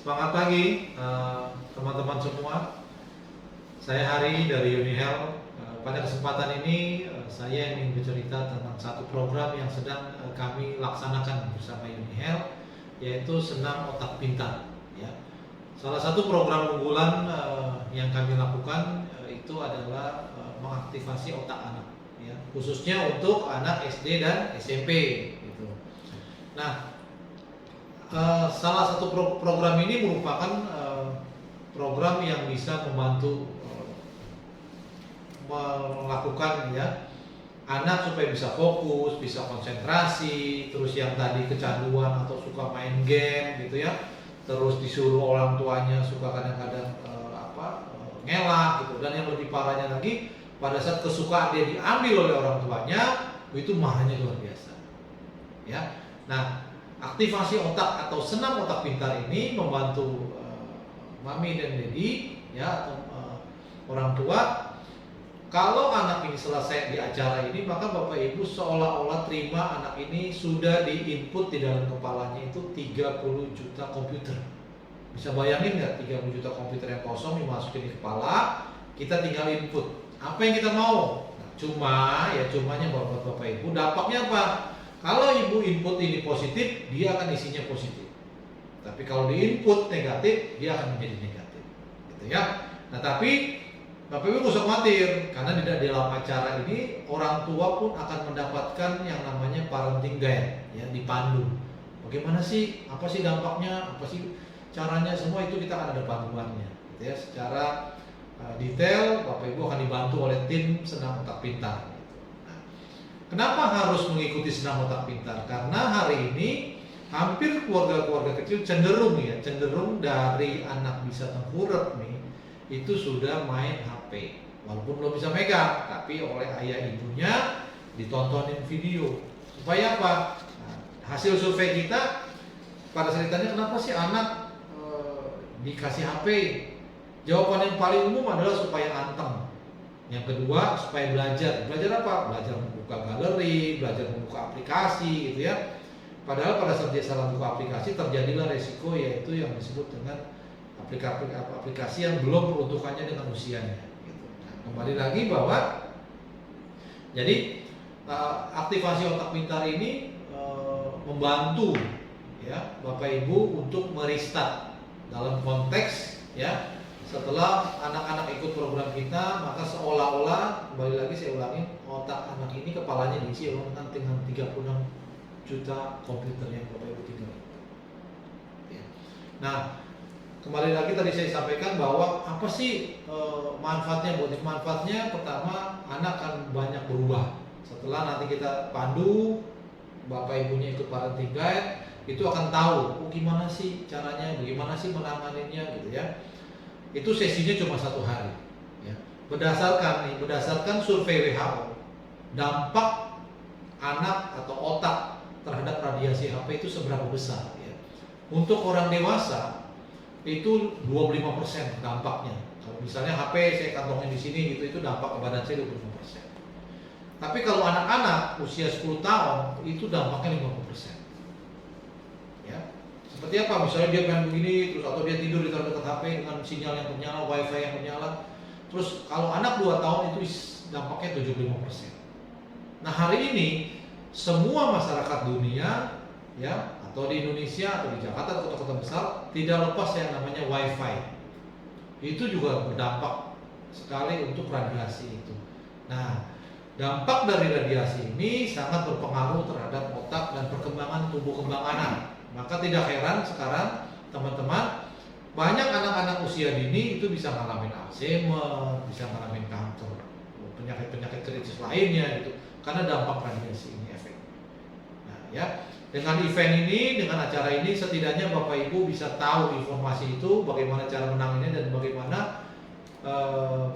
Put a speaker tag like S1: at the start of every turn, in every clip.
S1: Semangat pagi teman-teman semua. Saya Hari dari Unihel. Pada kesempatan ini saya ingin bercerita tentang satu program yang sedang kami laksanakan bersama Unihel, yaitu Senam Otak Pintar. Ya. Salah satu program unggulan yang kami lakukan itu adalah mengaktifasi otak anak, ya, khususnya untuk anak SD dan SMP. Gitu. Nah, salah satu program ini merupakan program yang bisa membantu melakukan, ya, anak supaya bisa fokus, bisa konsentrasi, terus yang tadi kecanduan atau suka main game gitu, ya, terus disuruh orang tuanya suka kadang-kadang ngelak gitu, dan yang lebih parahnya lagi pada saat kesukaan dia diambil oleh orang tuanya itu marahnya luar biasa, ya. Nah, aktivasi otak atau senam otak pintar ini membantu mami dan dedi, ya, atau orang tua. Kalau anak ini selesai di acara ini, maka bapak ibu seolah-olah terima anak ini sudah diinput di dalam kepalanya itu 30 juta komputer. Bisa bayangin nggak 30 juta komputer yang kosong dimasukin di kepala, kita tinggal input apa yang kita mau. Nah, cumanya bapak ibu, dampaknya apa? Kalau ibu input ini positif, dia akan isinya positif. Tapi kalau di input negatif, dia akan menjadi negatif. Gitu, ya. Nah, tapi Bapak Ibu nggak usah khawatir, karena di dalam acara ini orang tua pun akan mendapatkan yang namanya parenting guide, ya, dipandu. Bagaimana sih, apa sih dampaknya, apa sih caranya, semua itu kita akan ada panduannya. Gitu, ya. Secara detail, Bapak Ibu akan dibantu oleh tim Senam Otak Pintar. Kenapa harus mengikuti Senam Otak Pintar? Karena hari ini hampir keluarga-keluarga kecil cenderung dari anak bisa tengkurap nih, itu sudah main HP. Walaupun belum bisa megang, tapi oleh ayah ibunya ditontonin video. Supaya apa? Nah, hasil survei kita pada saat ditanya kenapa sih anak dikasih HP? Jawaban yang paling umum adalah supaya anteng. Yang kedua, supaya belajar. Belajar apa? Belajar membuka galeri, belajar membuka aplikasi, gitu, ya. Padahal pada saat dia salah buka aplikasi, terjadilah resiko, yaitu yang disebut dengan aplikasi yang belum peruntukannya dengan usianya. Gitu. Nah, kembali lagi bahwa jadi aktivasi otak pintar ini membantu, ya, Bapak Ibu untuk merestart dalam konteks, ya. Setelah anak-anak ikut program kita, maka seolah-olah, kembali lagi saya ulangi, otak anak ini kepalanya diisi oleh dengan 36 juta komputer yang Bapak Ibu tinggal. Ya. Nah, kembali lagi tadi saya sampaikan bahwa apa sih manfaatnya? Manfaatnya pertama, anak akan banyak berubah. Setelah nanti kita pandu, Bapak Ibunya ikut parenting guide, itu akan tahu, gimana sih caranya, bagaimana sih menanganinya, gitu, ya. Itu sesinya cuma 1 hari, ya. Berdasarkan survei WHO, dampak anak atau otak terhadap radiasi HP itu seberapa besar, ya. Untuk orang dewasa itu 25% dampaknya. Kalau misalnya HP saya kantongin di sini gitu, itu dampak ke badan saya 25%. Tapi kalau anak-anak usia 10 tahun itu dampaknya 50%. Ya. Seperti apa? Misalnya dia main begini, terus atau dia tidur di dekat HP dengan sinyal yang menyala, wifi yang menyala. Terus kalau anak 2 tahun itu dampaknya 75%. Nah, hari ini semua masyarakat dunia, ya, atau di Indonesia atau di Jakarta atau kota-kota besar tidak lepas yang namanya wifi. Itu juga berdampak sekali untuk radiasi itu. Nah, dampak dari radiasi ini sangat berpengaruh terhadap otak dan perkembangan tumbuh kembang anak. Maka tidak heran sekarang teman-teman, banyak anak-anak usia dini itu bisa ngalamin Alzheimer, bisa ngalamin kanker, penyakit-penyakit kritis lainnya gitu, karena dampak radiasi ini efek. Nah, ya, dengan event ini, dengan acara ini, setidaknya Bapak Ibu bisa tahu informasi itu, bagaimana cara menanganinya dan bagaimana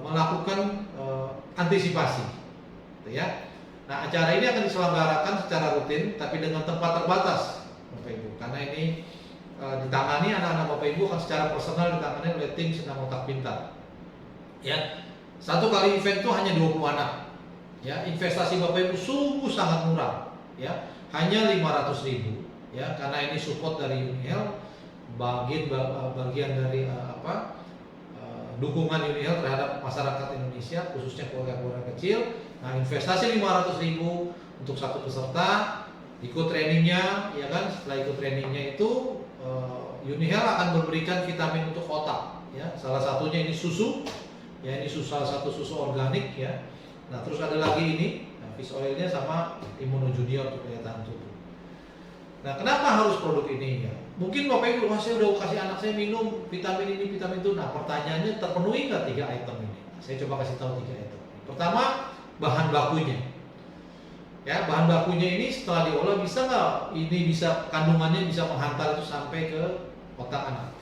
S1: melakukan antisipasi, gitu, ya. Nah, acara ini akan diselenggarakan secara rutin, tapi dengan tempat terbatas, Bapak Ibu, karena ini ditangani anak-anak Bapak Ibu akan secara personal ditangani oleh tim Senam Otak Pintar. Ya, satu kali event itu hanya 20 anak. Ya, investasi Bapak Ibu sungguh sangat murah. Ya, hanya 500.000. Ya, karena ini support dari Unihel, bagian dari dukungan Unihealth terhadap masyarakat Indonesia, khususnya keluarga-keluarga kecil. Nah, investasi 500.000 untuk satu peserta, ikut trainingnya, ya kan? Setelah ikut trainingnya itu, Unihealth akan memberikan vitamin untuk otak, ya. Salah satunya ini susu, ya, ini salah satu susu organik, ya. Nah, terus ada lagi ini, fish oilnya sama Immuno Junior untuk daya tahan tubuh. Nah, kenapa harus produk ini, ya? Mungkin Bapak Ibu, saya udah kasih anak saya minum vitamin ini, vitamin itu. Nah, pertanyaannya terpenuhi nggak 3 item ini? Nah, saya coba kasih tahu 3 item. Pertama, bahan bakunya. Ya, bahan bakunya ini setelah diolah bisa nggak? Ini bisa kandungannya bisa menghantar itu sampai ke otak anak.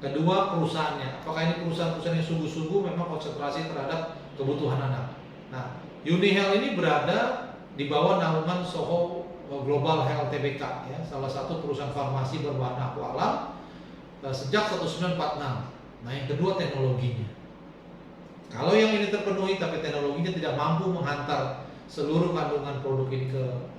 S1: Kedua, perusahaannya. Apakah ini perusahaan-perusahaan yang sungguh-sungguh memang konsentrasi terhadap kebutuhan anak? Nah, Unihealth ini berada di bawah naungan Soho Global Health Tbk, ya, salah satu perusahaan farmasi berbahan aku alam sejak 1946. Nah, yang kedua teknologinya. Kalau yang ini terpenuhi tapi teknologinya tidak mampu menghantar seluruh kandungan produk ini ke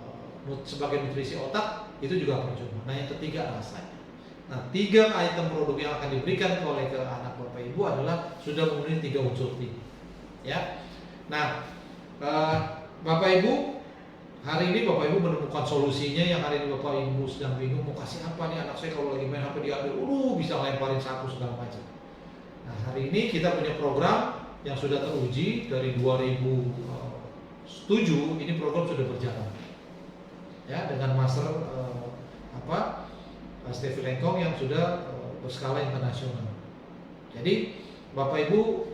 S1: sebagai nutrisi otak, itu juga percuma. Nah, yang ketiga rasanya. Nah, 3 item produk yang akan diberikan oleh ke anak Bapak Ibu adalah sudah memenuhi 3 unsur ini. Ya. Nah, Bapak Ibu, hari ini Bapak Ibu menemukan solusinya. Yang hari ini Bapak Ibu sedang bingung mau kasih apa nih anak saya, kalau lagi main HP diambil, bisa lemparin sapu segala macam. Nah, hari ini kita punya program yang sudah teruji dari 2007. Ini program sudah berjalan, ya, dengan master Stevie Lengkong yang sudah berskala internasional. Jadi Bapak Ibu,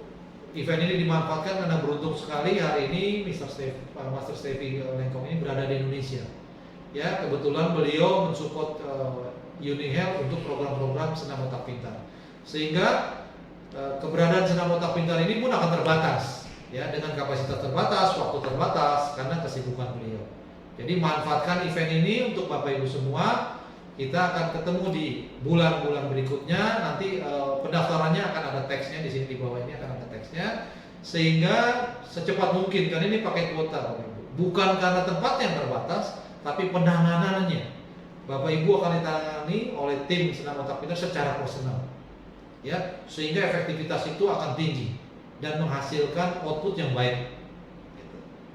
S1: event ini dimanfaatkan karena beruntung sekali hari ini Master Stevie Lengkong ini berada di Indonesia. Ya, kebetulan beliau mensupport Unihealth untuk program-program senam otak pintar. Sehingga keberadaan senam otak pintar ini pun akan terbatas, ya, dengan kapasitas terbatas, waktu terbatas karena kesibukan beliau. Jadi manfaatkan event ini untuk Bapak Ibu semua. Kita akan ketemu di bulan-bulan berikutnya. Nanti pendaftarannya akan ada teksnya di sini, di bawah ini akan ada teksnya, sehingga secepat mungkin, karena ini pakai kuota Bapak Ibu. Bukan karena tempat yang terbatas, tapi penanganannya Bapak Ibu akan ditangani oleh tim senam otak pintar secara personal, ya, sehingga efektivitas itu akan tinggi dan menghasilkan output yang baik.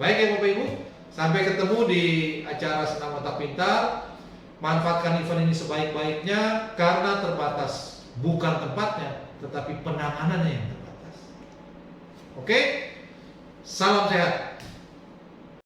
S1: Baik ya Bapak Ibu, sampai ketemu di acara senam otak pintar. Manfaatkan event ini sebaik-baiknya karena terbatas, bukan tempatnya, tetapi penanganannya yang terbatas. Oke, salam sehat.